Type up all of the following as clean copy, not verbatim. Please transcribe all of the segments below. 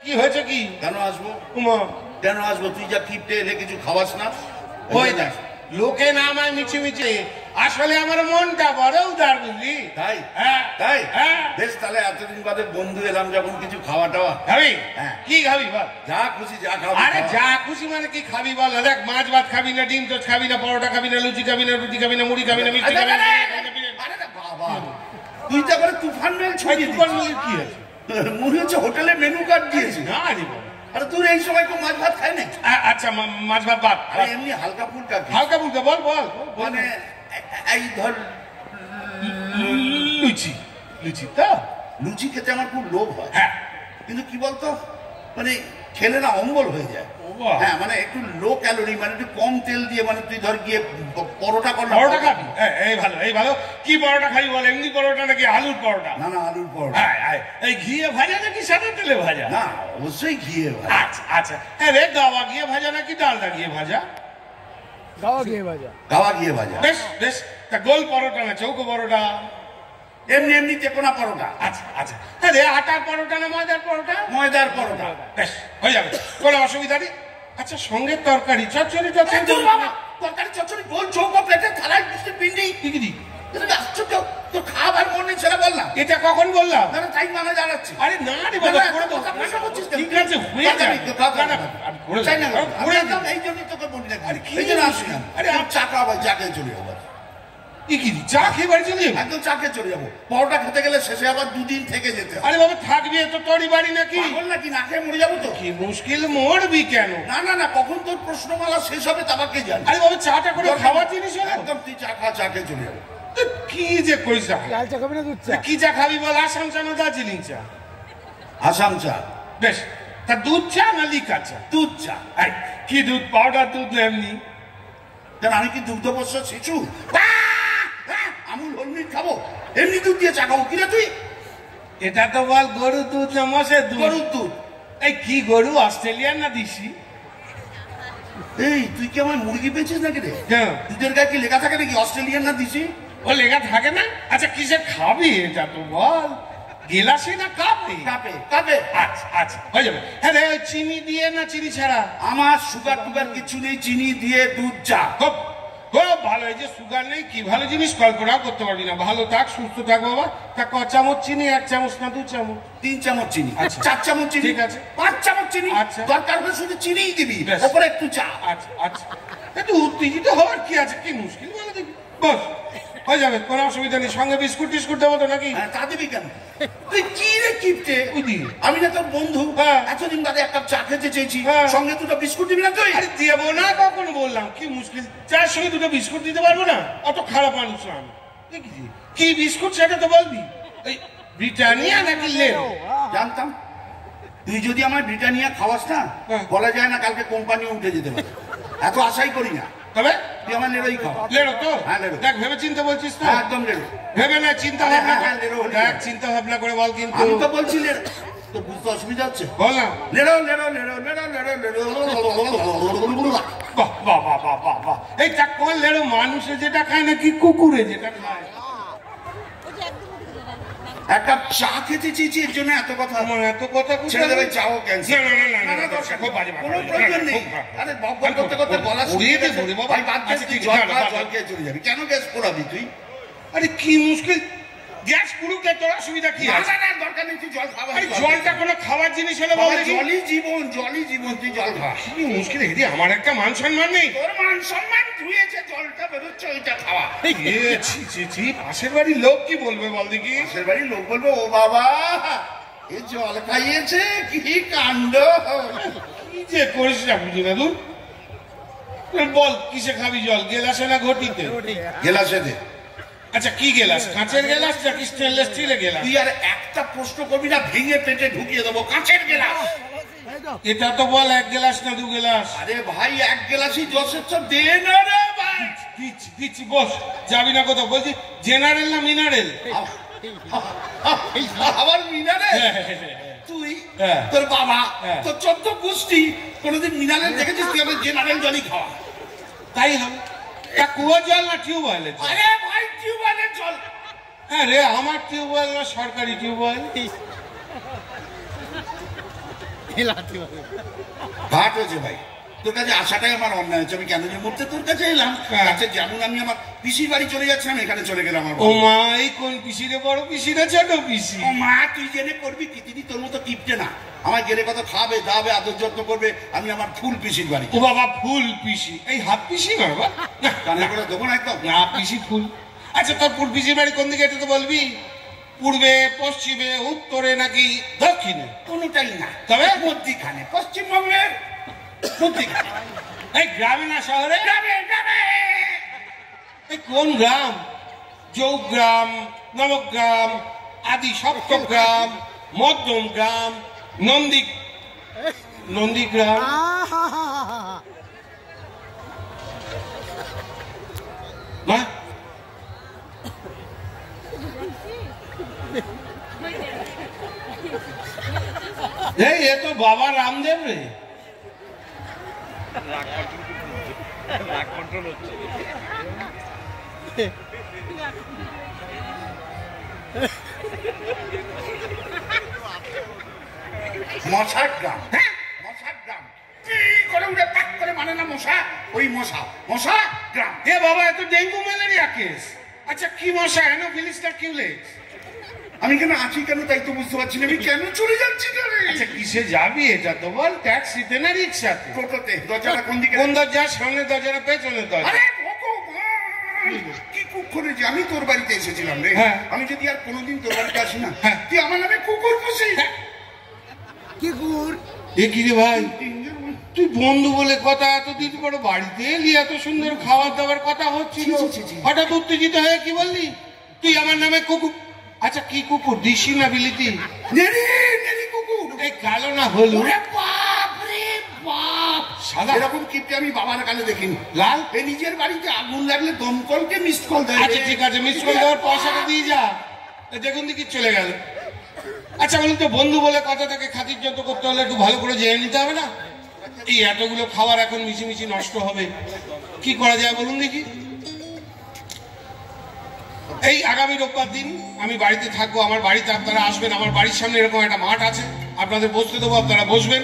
কি হয়েছে কি? কেন আসবো? উমা কেন আসবো? তুই যা কিপটে এলে কিছু খাওয়াস না। ওই দেখ লোকে না আমায় মিছে মিছে, আসলে আমার মনটা বড় উদার, বুঝলি? তাই? হ্যাঁ তাই? হ্যাঁ। বেশ, তাহলে এতদিন বাদে বন্ধু এলাম যখন কিছু খাওয়া টাওয়া খাবি? হ্যাঁ। কি খাবি বল? যা খুশি যা খাবি। আরে যা খুশি মানে কি খাবি বল? দেখ, মাছ ভাত খাবি না, ডিম টোস্ট খাবি না, পরোটা খাবি না, লুচি খাবি না, রুটি খাবি না, মুড়ি খাবি না, মিষ্টি খাবি না। আরে বাবা, তুই তো করে তুফান মেল ছড়িয়ে তুফান মেল কি আছে? মনে হচ্ছে হোটেলে মেনু কার্ড দিয়েছি। না রে বাবা, আরে তুই এই সময় তো মাছ ভাত খাই না? আচ্ছা মাছ ভাত বাদ। আরে এমনি হালকা ফুলকা হালকা ফুলকা বল বল। মানে এই ধর লুচি। লুচি তো লুচি খেতে আমার খুব লোভ হয়। হ্যাঁ, কিন্তু কি বলতো, মানে খেলে না অম্বল হয়ে যায়। হ্যাঁ, মানে একটু লো ক্যালোরি, মানে একটু কম তেল দিয়ে, মানে তুই ধর গিয়ে পরোটা কর না। পরোটা খাবি? এই ভালো এই ভালো। কি পরোটা খাবি বল? এমনি পরোটা নাকি আলুর পরোটা? না না, আলুর পরোটা। এই ঘিয়ে ভাজা নাকি সাদা তেলে ভাজা? না, অবশ্যই ঘিয়ে ভাজা। আচ্ছা আচ্ছা। রে গাওয়া ঘিয়ে ভাজা নাকি ডালটা ঘিয়ে ভাজা? গাওয়া ঘিয়ে ভাজা। গাওয়া ঘিয়ে ভাজা। বেশ বেশ। তা গোল পরোটা না চৌকো পরোটা? এমনি এমনি তেকোনা পরোটা। আচ্ছা আচ্ছা। রে আটার পরোটা না ময়দার পরোটা? ময়দার পরোটা। বেশ, হয়ে যাবে, কোনো অসুবিধা নেই। আচ্ছা, সঙ্গে তরকারি চচ্চড়ি? তরকারি চচ্চড়ি গোল চৌকো প্লেটে থালায় পিন্ডি। কি কি? আশ্চর্য, তোর খাবার মনে ছেড়ে বল না। এটা কখন বললাম? না তাই মানে জানাচ্ছি। আরে না রে বাবা, করে দাও। ঠিক আছে, হয়ে যাবে। এই জন্যই তোকে বলি না, এই জন্য আসি না। আরে আমি চা খাওয়াবো, চা খেয়ে চলে যাবো। চা খেয়ে বাড়ি চলে যাবো? একদম চা খেয়ে চলে যাবো। পরোটা খেতে গেলে শেষে আবার দুদিন থেকে যেতে হবে। আরে বাবা, থাকবি তো তোরই বাড়ি নাকি? পাগল নাকি? না খেয়ে মরে যাবো তো। কি মুশকিল, মরবি কেন? না না না, কখন তোর প্রশ্নমালা শেষ হবে তাকে জানি। আরে বাবা, চাটা করে খাওয়ার জিনিস হলো? একদম তুই চা খা, চা খেয়ে চলে যাবো। কি যে করিস? লাল চা খাবি না দুধ চা? কি চা খাবি বল? আসাম চা না দার্জিলিং চা? আসাম চা। বেশ, তা দুধ চা না লিকার চা? দুধ চা। কি দুধ, পাউডার দুধ না এমনি? কেন, আমি কি দুগ্ধবর্ষ শিশু? আমুল হলমিট খাবো? এমনি দুধ দিয়ে চা খাবো কিনা তুই? এটা তো বল গরুর দুধ না মোষের দুধ? গরুর দুধ। এই কি গরু, অস্ট্রেলিয়ান না দেশি? এই তুই কি আমার মুরগি পেয়েছিস নাকি রে? হ্যাঁ। দুধের গায়ে কি লেখা থাকে নাকি অস্ট্রেলিয়ান না দিছি? ও লেখা থাকে না? আচ্ছা, কিসে খাবি এটা তো বল? গেলাসে না কাপে? কাপে কাপে। আচ্ছা আচ্ছা, হয়ে যাবে। হ্যাঁ রে, চিনি দিয়ে না চিনি ছাড়া? আমার সুগার টুগার কিছু নেই, চিনি দিয়ে দুধ চা। খুব খুব ভালো। এই যে সুগার নেই, কি ভালো জিনিস, কল্পনাও করতে পারবি না। ভালো থাক, সুস্থ থাক বাবা। তা ক চামচ চিনি? 1 চামচ না 2 চামচ? 3 চামচ চিনি। আচ্ছা। 4 চামচ চিনি। ঠিক আছে। 5 চামচ চিনি। আচ্ছা। দরকার হলে শুধু চিনিই দিবি, বেশ। ওপরে একটু চা। আচ্ছা আচ্ছা। একটু উত্তেজিত হওয়ার কি আছে? কি মুশকিল বলে দেখি। বস, হয়ে যাবে, কোনো অসুবিধা নেই। সঙ্গে বিস্কুট টিস্কুট দেবো তো নাকি? তা দিবি কেন? তুই কি রে কিপটে? বুঝলি, আমি না তোর বন্ধু, হ্যাঁ। এতদিন বাদে একটা চা খেতে চেয়েছি, হ্যাঁ। সঙ্গে দুটো বিস্কুট দিবি না তুই? আরে দেবো না কখন বললাম? কি মুশকিল, চার সঙ্গে 2টো বিস্কুট দিতে পারবো না? অত খারাপ মানুষ না আমি। দেখেছি কি বিস্কুট সেটা তো বলবি। এই ব্রিটানিয়া নাকি লেরো? জানতাম। তুই যদি আমার ব্রিটানিয়া খাওয়াস না, হ্যাঁ। বলা যায় না কালকে কোম্পানি উঠে যেতে পারে। এত আশাই করি না। তবে তুই আমার লেরোই খাও। লেরো তো? হ্যাঁ, লেরো। দেখ, ভেবে চিন্তা বলছিস তো? হ্যাঁ, একদম লেরো। ভেবে না, চিন্তা হ্যাঁ, ভাবনা হ্যাঁ, কর। লেরো হলে দেখ, চিন্তা ভাবনা করে বল কিন্তু। আমি তো বলছি লেরো। তো বুঝতে অসুবিধা হচ্ছে? বল না। লেরো লেরো লেরো লেরো লেরো লেরো। বাহ বাহ বাহ বাহ বাহ বাহ। এই তা কোন লেরো, মানুষে যেটা খায় নাকি কুকুরে যেটা খায়? এক কাপ চা খেতে চেয়েছি, এর জন্য এত কথা। আমার এত কথা ছেড়ে দেবে, চাও ক্যান্সেল। না না না না, না, দরকার খুব বাজে কোনো ব্যাপার। প্রয়োজন নেই। খুব খারাপ। আরে বকবক করতে করতে গলা উড়িয়ে শুকিয়ে দে, গেছে। বলে বাবা। ভাই বাদ দে, আচ্ছা, তুই ঠিক জল আছে, খা, বাদ দে। জল খেয়ে চলে যাবি। কেন গ্যাস পোড়াবি তুই? আরে কি মুশকিল, গ্যাস পুরুকে তোর অসুবিধা কি না আছে? না না, দরকার নেই, তুই জল খা ভাই। আরে জলটা কোনো খাবার জিনিস হলে বল বাবা, দেখি। জলই জীবন, জলই জীবন, তুই জল খা। কি মুশকিল, এদি আমার একটা মান সম্মান নেই? তোর মান সম্মান ধুয়েছে, জলটা বেরোচ্ছে, ওইটা খাওয়া। ছি ছি ছি, পাশের বাড়ির লোক কি বলবে বল দেখি? পাশের বাড়ির লোক বলবে, ও বাবা এ জল খাইয়েছে, কি কাণ্ড। কি যে করিস না বুঝি না তুই। বল, কিসে খাবি জল, গেলাসে না ঘটিতে? গেলাসে দে। আচ্ছা, কি গেলাস, কাঁচের গেলাস নাকি স্টেনলেস স্টিলের গেলাস? তুই আর একটা প্রশ্ন করবি না, ভেঙে পেটে ঢুকিয়ে দেবো। কাঁচের গেলাস। এটা তো বল, 1 গেলাস না 2 গেলাস? আরে ভাই, 1 গেলাসই যথেষ্ট, দে না রে ভাই। দিচ্ছি দিচ্ছি, বস। যাবি না কোথাও? বলছি জেনারেল না মিনারেল? আবার মিনারেল? তুই, তোর বাবা, তোর 14 গোষ্ঠী কোনোদিন মিনারেল দেখেছিস? তুই আমার জেনারেল জলই খাওয়া। তাই হবে। তা কুয়োর জল না টিউবওয়েলের জল? আরে ভাই, টিউবওয়েলের জল। হ্যাঁ রে, আমার টিউবওয়েল না সরকারি টিউবওয়েল? ঘাট হয়েছে ভাই, তোর কাছে আসাটাই আমার অন্যায় হচ্ছে। আমি কেন যে মুহূর্তে তোর কাছে এলাম, আচ্ছা যেমন আমি আমার পিসির বাড়ি চলে যাচ্ছিলাম, এখানে চলে গেলাম। আমার ও মা, এই কোন পিসি রে? বড় পিসি না ছোট পিসি? ও মা, তুই জেনে করবি পৃথিবী তোর মতো কিপটে না। আমার গেলে কত খাবে দাবে, আদর যত্ন করবে। আমি আমার ফুল পিসির বাড়ি। ও বাবা, ফুল পিসি? এই হাফ পিসি না বাবা, কানে করে দেবো না একদম। না, পিসি ফুল। আচ্ছা, তোর ফুল পিসির বাড়ি কোন দিকে এটা তো বলবি? পূর্বে, পশ্চিমে, উত্তরে নাকি দক্ষিণে? কোনোটাই না, তবে মধ্যিখানে, পশ্চিমবঙ্গের মধ্যিখানে। এই গ্রামে না শহরে? গ্রামে গ্রামে। এই কোন গ্রাম? চৌগ্রাম, নবগ্রাম, আদি সপ্তগ্রাম, মধ্যম গ্রাম, নন্দীগ্রাম। মা, এই এ তো বাবা রামদেব রে। মশার গ্রাম, হ্যাঁ মশার গ্রাম। কি করে উঠে পাক করে মানে না মশা, ওই মশা, মশা গ্রাম। হে বাবা, এত ডেঙ্গু ম্যালেরিয়া কেস। আচ্ছা, কি মশা? অ্যানোফিলিস না কিউলেক্স? আমি কেন আছি কেন তাই তো বুঝতে পারছি না। আমি কেন চলে যাচ্ছি না রে? আচ্ছা, কিসে যাবি এটা তো বল? ট্যাক্সিতে না রিক্সাতে? টোটোতে। দরজাটা কোন দিকে? কোন দরজা? সামনে দরজা না পেছনের দরজা? আরে ভগবান, কি কুকুর যে আমি তোর বাড়িতে এসেছিলাম রে। হ্যাঁ। আমি যদি আর কোনোদিন তোর বাড়িতে আসি না, হ্যাঁ। তুই আমার নামে কুকুর পুষিস। কি কুকুর? এ কি রে ভাই, তুই বন্ধু বলে কথা, এতদিন পরে বাড়িতে এলি, এত সুন্দর খাবার দাবার কথা হচ্ছিল, হঠাৎ উত্তেজিত হয়ে কি বললি? তুই আমার নামে কুকুর? আচ্ছা, কি কুকুর? দিশি না বিলিতি? নেড়ি নেড়ি কুকুর। এই কালো না হলুদ? ওরে বাপ রে বাপ, সাদা? এরকম কিপটে আমি বাবার কালে দেখিনি। লাল? এই নিজের বাড়িতে আগুন লাগলে দমকলকে মিসড কল দেয়। আচ্ছা ঠিক আছে, মিস কল দেওয়ার পয়সাটা দিয়ে যা। এ দেখুন দিকে চলে গেল। আচ্ছা বলুন তো, বন্ধু বলে কথাটাকে খাতির যত করতে হলে একটু ভালো করে জেনে নিতে হবে না? এই এতগুলো খাবার এখন মিশিমিশি নষ্ট হবে, কি করা যায় বলুন দেখি? এই আগামী রোববার দিন আমি বাড়িতে থাকবো, আমার বাড়িতে আপনারা আসবেন। আমার বাড়ির সামনে এরকম একটা মাঠ আছে, আপনাদের বসতে দেবো, আপনারা বসবেন।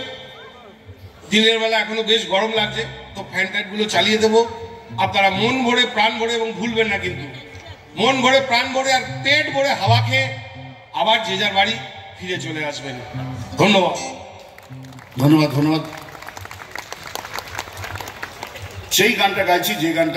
দিনের বেলা এখনো বেশ গরম লাগছে, তো ফ্যান ট্যানগুলো চালিয়ে দেবো। আপনারা মন ভরে, প্রাণ ভরে, এবং ভুলবেন না কিন্তু, মন ভরে, প্রাণ ভরে আর পেট ভরে হাওয়া খেয়ে আবার যে যার বাড়ি ফিরে চলে আসবেন। ধন্যবাদ। ধন্যবাদ ধন্যবাদ। সেই গানটা গাইছি যে গানটা